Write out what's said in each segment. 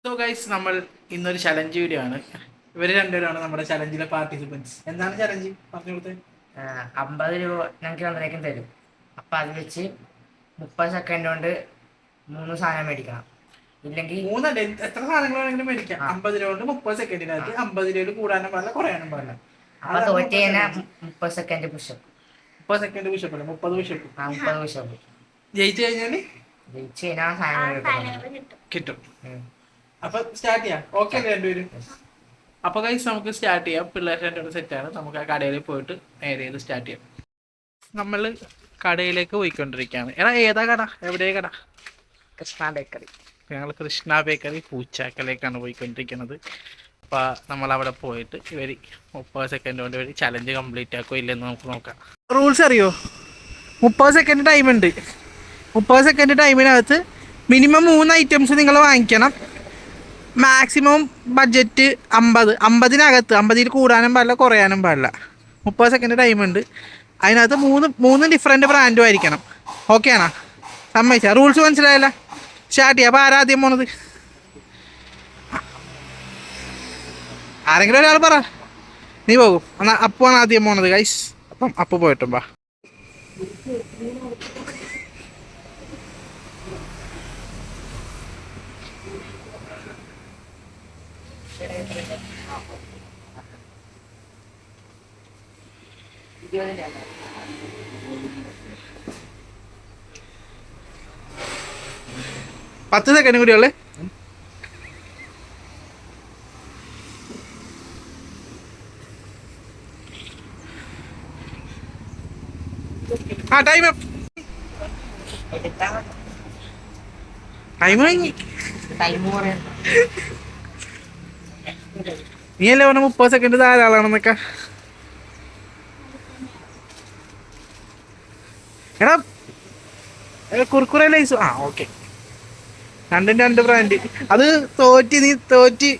So guys, നമ്മൾ ഇന്നൊരു challenge video ആണ്. ഇവർ രണ്ടുപേരാണ് നമ്മുടെ ചലഞ്ചിലെ പാർട്ടിസിപ്പൻസ്. എന്താണ് ചലഞ്ച് പറഞ്ഞു കൊടുത്തത്? 50 രൂപ ഞങ്ങൾക്ക് തന്നേക്കും തരും. അപ്പം അത് വെച്ച് 30 സെക്കൻഡ് കൊണ്ട് 3 സാധനം മേടിക്കണം. ഇല്ലെങ്കിൽ മൂന്നല്ല, എത്ര സാധനങ്ങൾ വേണമെങ്കിലും മേടിക്കാം. 50 രൂപ കൊണ്ട് 30 സെക്കൻഡിനകത്ത് 50 രൂപ കൂടാനും പാടില്ല, കുറയാനും പാടില്ല. അപ്പൊ തോറ്റ് കഴിഞ്ഞാൽ 30 സെക്കൻഡ് പുഷപ്പ്. 30 സെക്കൻഡ് പുഷപ്പ് അല്ല, 30 പുഷപ്പ്. 30 പുഷപ്പ്. ജയിച്ചു കഴിഞ്ഞാൽ ജയിച്ച് കഴിഞ്ഞാൽ സാധനം കിട്ടും. അപ്പൊ സ്റ്റാർട്ട് ചെയ്യാം. ഓക്കെ അല്ലേ രണ്ടുപേരും? അപ്പൊ ഗൈസ്, നമുക്ക് സ്റ്റാർട്ട് ചെയ്യാം. പിള്ളേർ രണ്ടുപേരും സെറ്റാണ്. നമുക്ക് ആ കടയിൽ പോയിട്ട് നേരെ ചെയ്ത് സ്റ്റാർട്ട് ചെയ്യാം. നമ്മൾ കടയിലേക്ക് പോയിക്കൊണ്ടിരിക്കുകയാണ്. എടാ, ഏതാ കട? എവിടെയാ കട? കൃഷ്ണ ബേക്കറി. ഞങ്ങൾ കൃഷ്ണ ബേക്കറി പൂച്ചാക്കലേക്കാണ് പോയിക്കൊണ്ടിരിക്കുന്നത്. അപ്പോൾ നമ്മളവിടെ പോയിട്ട് ഇവർ 30 സെക്കൻഡ് കൊണ്ട് ഇവർ ചലഞ്ച് കംപ്ലീറ്റ് ആക്കോ ഇല്ലെന്ന് നമുക്ക് നോക്കാം. റൂൾസ് അറിയോ? 30 സെക്കൻഡ് ടൈം ഉണ്ട്. 30 സെക്കൻഡ് ടൈമിനകത്ത് മിനിമം 3 ഐറ്റംസ് നിങ്ങൾ വാങ്ങിക്കണം. Maximum budget 50. 50-നകത്ത്, 50-ൽ കൂടാനും പാടില്ല, കുറയാനും പാടില്ല. 30 സെക്കൻഡ് ടൈമുണ്ട്. അതിനകത്ത് മൂന്ന് ഡിഫറെൻറ്റ് ബ്രാൻഡും ആയിരിക്കണം. ഓക്കെ ആണോ? സമ്മതിച്ചാ? റൂൾസ് മനസ്സിലായല്ല? സ്റ്റാർട്ട് ചെയ്യാം. അപ്പോൾ ആരാദ്യം പോണത്? ആരെങ്കിലും ഒരാൾ പറ. നീ പോകും. എന്നാൽ അപ്പുവാണ് ആദ്യം പോണത് ഗൈസ്. അപ്പം അപ്പു പോയിട്ടും വാ. പത്ത് സെക്കൻഡ് കൂടിയുള്ളേ. ആ ടൈം കഴിഞ്ഞു. നീ അല്ലേ പറഞ്ഞ 30 സെക്കൻഡ് ധാരാളാണെന്നൊക്കെ. എടാ, കുർക്കുറെ ലൈസ്. ആ ഓക്കെ. രണ്ട് ബ്രാൻഡ്. അത് നീ തോറ്റി.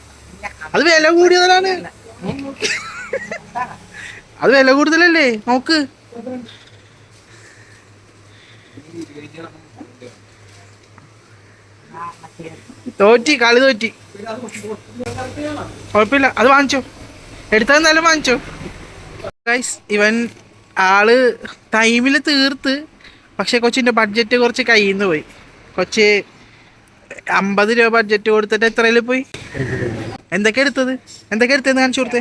അത് വില കൂടിയതാണ്. അത് വില കൂടുതലല്ലേ? നോക്ക്. കളി തോറ്റി. കുഴപ്പമില്ല, അത് വാങ്ങിച്ചോ. എടുത്താലും വാങ്ങിച്ചോ. ഗൈസ്, ഇവൻ ആള് ടൈമിൽ തീർത്ത്. പക്ഷെ കൊച്ചിൻ്റെ ബഡ്ജറ്റ് കുറച്ച് കയ്യിൽ നിന്ന് പോയി. കൊച്ച് 50 രൂപ ബഡ്ജറ്റ് കൊടുത്തിട്ട് എത്രയിൽ പോയി? എന്തൊക്കെ എടുത്തതെന്ന് കാണിച്ചു കൊടുത്തേ.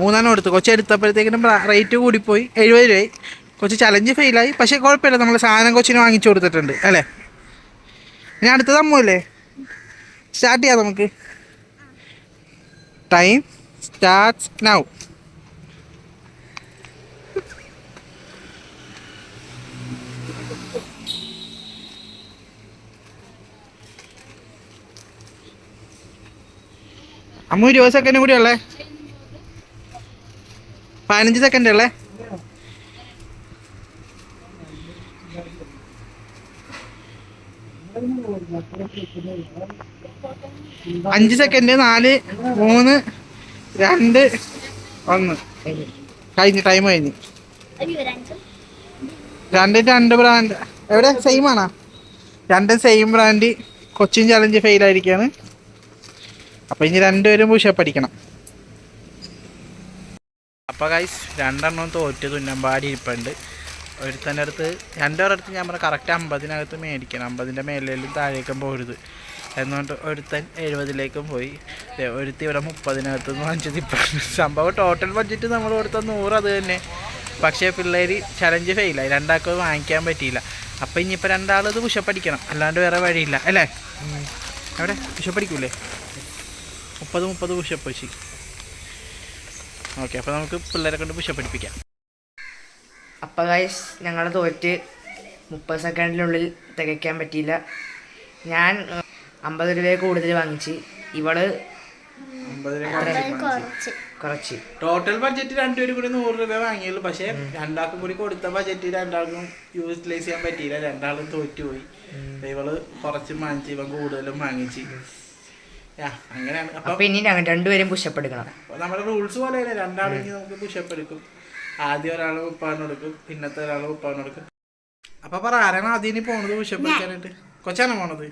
മൂന്നെണ്ണം എടുത്തു. കൊച്ചു എടുത്തപ്പോഴത്തേക്കിനും റേറ്റ് കൂടിപ്പോയി. 70 രൂപയായി. കൊച്ച് ചലഞ്ച് ഫെയിലായി. പക്ഷേ കുഴപ്പമില്ല, നമ്മൾ സാധനം കൊച്ചിന് വാങ്ങിച്ചു കൊടുത്തിട്ടുണ്ട് അല്ലേ? ഇനി അടുത്തത് അമ്മൂല്ലേ? സ്റ്റാർട്ട് ചെയ്യാം നമുക്ക്. Time starts now. Ammu 20 second കൂടി ഉള്ളേ. 15 സെക്കൻഡ് ഉള്ളേ. 5 സെക്കൻഡ്. 4, 3, 2, 1. കഴിഞ്ഞു. ടൈം കഴിഞ്ഞു. രണ്ട് ബ്രാൻഡ് എവിടെ? സെയിം ആണോ? രണ്ടും സെയിം ബ്രാൻഡ്. കൊച്ചിൻ ചലഞ്ച് ഫെയിലായിരിക്കുകയാണ്. അപ്പം ഇനി രണ്ടുപേരും പുഷപ്പ് അടിക്കണം. അപ്പോൾ ഗൈസ്, രണ്ടെണ്ണം തോറ്റ് തുന്നമ്പാടി ഇരിപ്പുണ്ട്. ഒരുത്തൻ്റെ അടുത്ത് രണ്ടുപേരുടെ ഞാൻ പറഞ്ഞ കറക്റ്റ് 50-നകത്ത് മേടിക്കണം. 50-ൻ്റെ മേലേലും താഴേക്കും പോരുത് എന്നുകൊണ്ട് ഒരുത്തൻ 70-ലേക്കും പോയി. ഒരുത്തി ഇവിടെ 30-നകത്ത് നിന്ന് വാങ്ങിച്ചത് ഇപ്പം. സംഭവം ടോട്ടൽ ബഡ്ജറ്റ് നമ്മൾ കൊടുത്ത 100 അത് തന്നെ. പക്ഷേ പിള്ളേർ ചലഞ്ച് ഫെയിലായി. രണ്ടാൾക്കും വാങ്ങിക്കാൻ പറ്റിയില്ല. അപ്പം ഇനിയിപ്പോൾ രണ്ടാളത് പുഷപ്പ് അടിക്കണം, അല്ലാണ്ട് വേറെ വഴിയില്ല അല്ലേ? എവിടെ പുഷപ്പ് അടിക്കൂലേ? 30 പുഷപ്പ് വെച്ച്. ഓക്കെ, അപ്പോൾ നമുക്ക് പിള്ളേരെ കൊണ്ട് പുഷപ്പ് അടിപ്പിക്കാം. അപ്പം ഗൈസ്, ഞങ്ങൾ തോറ്റ്. 30 സെക്കൻഡിനുള്ളിൽ തികയ്ക്കാൻ പറ്റിയില്ല. ഞാൻ 50 രൂപയെ കൂടുതൽ വാങ്ങിച്ച്. ഇവള് കുറച്ച്. ടോട്ടൽ ബഡ്ജറ്റ് രണ്ടുപേരും കൂടി 100 രൂപ വാങ്ങിയുള്ളൂ. പക്ഷേ രണ്ടാൾക്കും കൂടി കൊടുത്ത ബഡ്ജറ്റ് രണ്ടാൾക്കും യൂട്ടിലൈസ് ചെയ്യാൻ പറ്റിയില്ല. രണ്ടാളും തോറ്റുപോയി. ഇവള് കുറച്ച് വാങ്ങിച്ച്, ഇവൻ കൂടുതലും വാങ്ങിച്ച്. അങ്ങനെയാണ്. അപ്പൊ ഇനി രണ്ടുപേരും പുഷപ്പ് എടുക്കണം. നമ്മുടെ റൂൾസ് പോലെ രണ്ടാളും നമുക്ക് പുഷപ്പ് എടുക്കും. ആദ്യം ഒരാൾ 30 കൊടുക്കും, പിന്നത്തെ ഒരാൾ 30 കൊടുക്കും. അപ്പൊ പറ ആരാണ് ആദ്യം ഇനി പോണത് പുഷപ്പ് എടുക്കാനായിട്ട്? കൊച്ചാണ് പോണത്.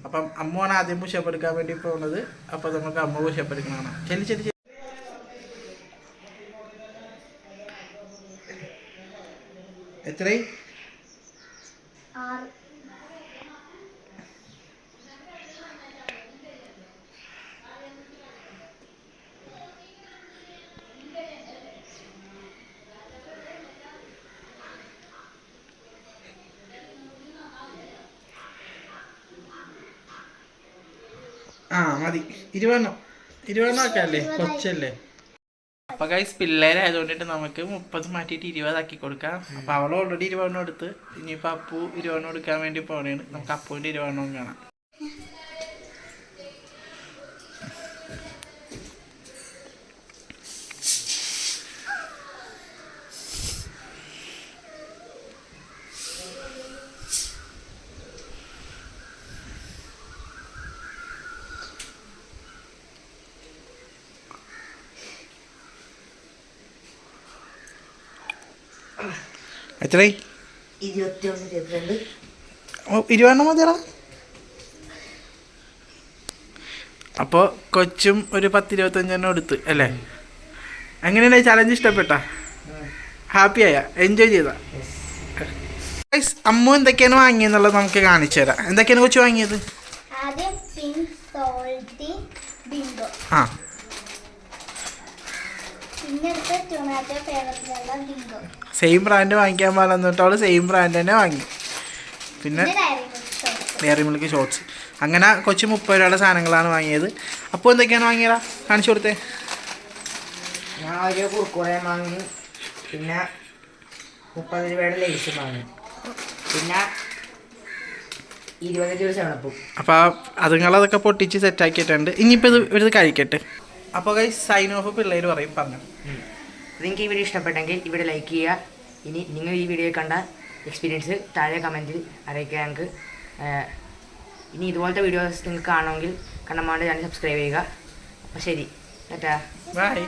അപ്പം അമ്മുവാണ് ആദ്യം പുഷപ്പ് എടുക്കാൻ വേണ്ടി പോകുന്നത്. അപ്പൊ നമുക്ക് അമ്മ പുഷപ്പ് എടുക്കണതാണ്. ശരി ശരി ശരി. എത്രയായി? 6. ആ മതി. 20 ആക്കല്ലേ, കൊച്ചല്ലേ. അപ്പൊ ഗൈസ് പിള്ളേരായതുകൊണ്ടിട്ട് നമുക്ക് 30 മാറ്റിയിട്ട് 20 ആക്കി കൊടുക്കാം. അപ്പൊ അവൾ ഓൾറെഡി 20 എടുത്ത്, ഇനിയിപ്പോ അപ്പു 20 എടുക്കാൻ വേണ്ടി പോണേണ്. നമുക്ക് അപ്പുവിന്റെ 20 കാണാം. എത്രയായി? 21, 22. 20 മതിയടാ. അപ്പോൾ കൊച്ചും ഒരു 10-25 എടുത്ത് അല്ലേ? എങ്ങനെയാണ് ചലഞ്ച്? ഇഷ്ടപ്പെട്ടാ? ഹാപ്പിയായ? എൻജോയ് ചെയ്താ? അമ്മു എന്തൊക്കെയാണ് വാങ്ങിയെന്നുള്ളത് നമുക്ക് കാണിച്ചു തരാം. എന്തൊക്കെയാണ് കൊച്ചു വാങ്ങിയത്? ആദ്യം പിങ്ക് സോൾട്ടി ബിങ്കോ. ആ പിന്നെ ടൊമാറ്റോ ഫ്ലേവറിലുള്ള ബിങ്കോ. സെയിം ബ്രാൻഡ് വാങ്ങിക്കാൻ പാടില്ലെന്നിട്ട് അവള് സെയിം ബ്രാൻഡ് തന്നെ വാങ്ങി. പിന്നെ ഡയറി മിൽക്ക് ഷോർട്സ്. അങ്ങനെ കൊച്ചു 30 രൂപയുടെ സാധനങ്ങളാണ് വാങ്ങിയത്. അപ്പോൾ എന്തൊക്കെയാണ് വാങ്ങിയതാ? കാണിച്ചു കൊടുത്തേ. ഞാൻ ഒരു കുർക്കുറെ വാങ്ങി, പിന്നെ 30 രൂപയുടെ ലേസ് വാങ്ങി, പിന്നെ 20 രൂപ സെവണപ്പും. അപ്പോൾ അതുങ്ങളതൊക്കെ പൊട്ടിച്ച് സെറ്റാക്കിയിട്ടുണ്ട്. ഇനിയിപ്പോൾ ഇത് കഴിക്കട്ടെ. അപ്പോൾ ഗൈസ് സൈൻ ഓഫ് പിള്ളേർ പറയും, പറഞ്ഞു. നിങ്ങൾക്ക് ഈ വീഡിയോ ഇഷ്ടപ്പെട്ടെങ്കിൽ ഇവിടെ ലൈക്ക് ചെയ്യുക. ഇനി നിങ്ങൾ ഈ വീഡിയോ കണ്ട എക്സ്പീരിയൻസ് താഴെ കമൻറ്റിൽ അറിയിക്കുക ഞങ്ങൾക്ക്. ഇനി ഇതുപോലത്തെ വീഡിയോസ് നിങ്ങൾക്ക് കാണണമെങ്കിൽ കണ്ണമ്മാൻ്റെ ചാനൽ സബ്സ്ക്രൈബ് ചെയ്യുക. അപ്പോൾ ശരി, ടാറ്റാ. ബൈ.